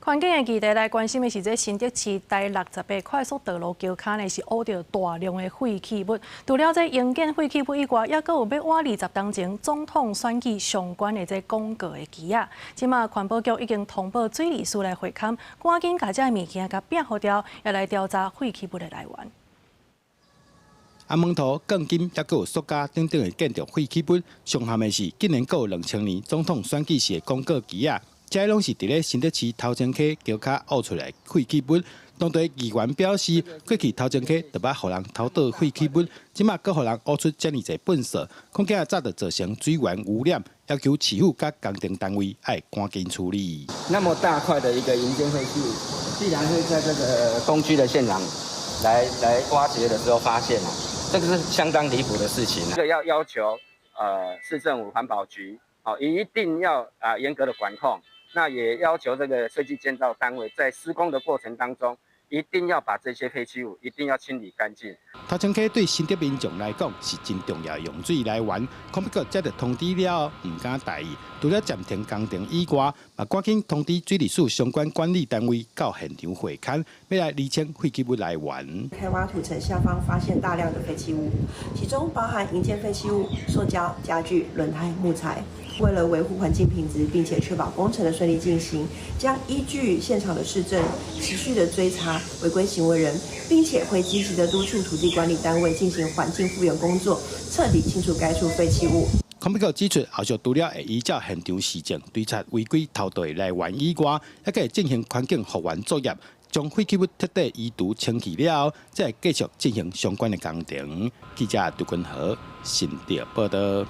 环境的议题来关心的是，这新竹市第68快速道路桥骹呢是挖到大量的废弃物。除了这营建废弃物以外，也阁有要挖20当前总统选举相关的这广告的机啊。即马环保局已经通报水利署来会勘，赶紧把这物件甲摒好掉，也来调查废弃物的来源。安门头、钢筋，也阁有塑胶等等的建筑废弃物。上憾的是，今年阁有2000年总统选举时的广告机啊。这拢是伫咧新竹市头前溪桥骹挖出来废弃物，当地议员表示，过去头前溪就捌互人偷倒废弃物，即马阁互人挖出这么侪粪扫，恐惊早就造成水源污染，要求市府甲工程单位爱赶紧处理。那么大块的一个营建废弃物，既然会在这个东区的现场来挖掘的时候发现这个是相当离谱的事情。这个要求市政府环保局一定要严格的管控。那也要求这个设计建造单位在施工的过程当中，一定要把这些废弃物一定要清理干净。头前溪对新竹民众来讲是真重要的用水来源，康必局接到通知了，唔敢大意，除了暂停工程以外，也赶紧通知水利署相关管理单位到现场会勘，要来厘清废弃物来源。开挖土层下方发现大量的废弃物，其中包含营建废弃物、塑胶、家具、轮胎、木材。为了维护环境品质，并且确保工程的顺利进行，将依据现场的市政，持续的追查违规行为人，并且会积极的督促土地管理单位进行环境复原工作，彻底清除该处废弃物。康必局指出，后续除了会依照现场实证追查违规偷盗来源以外，还会进行环境复原作业，将废弃物彻底移除清去了后，再继续进行相关的工程。记者杜君豪，新竹报道。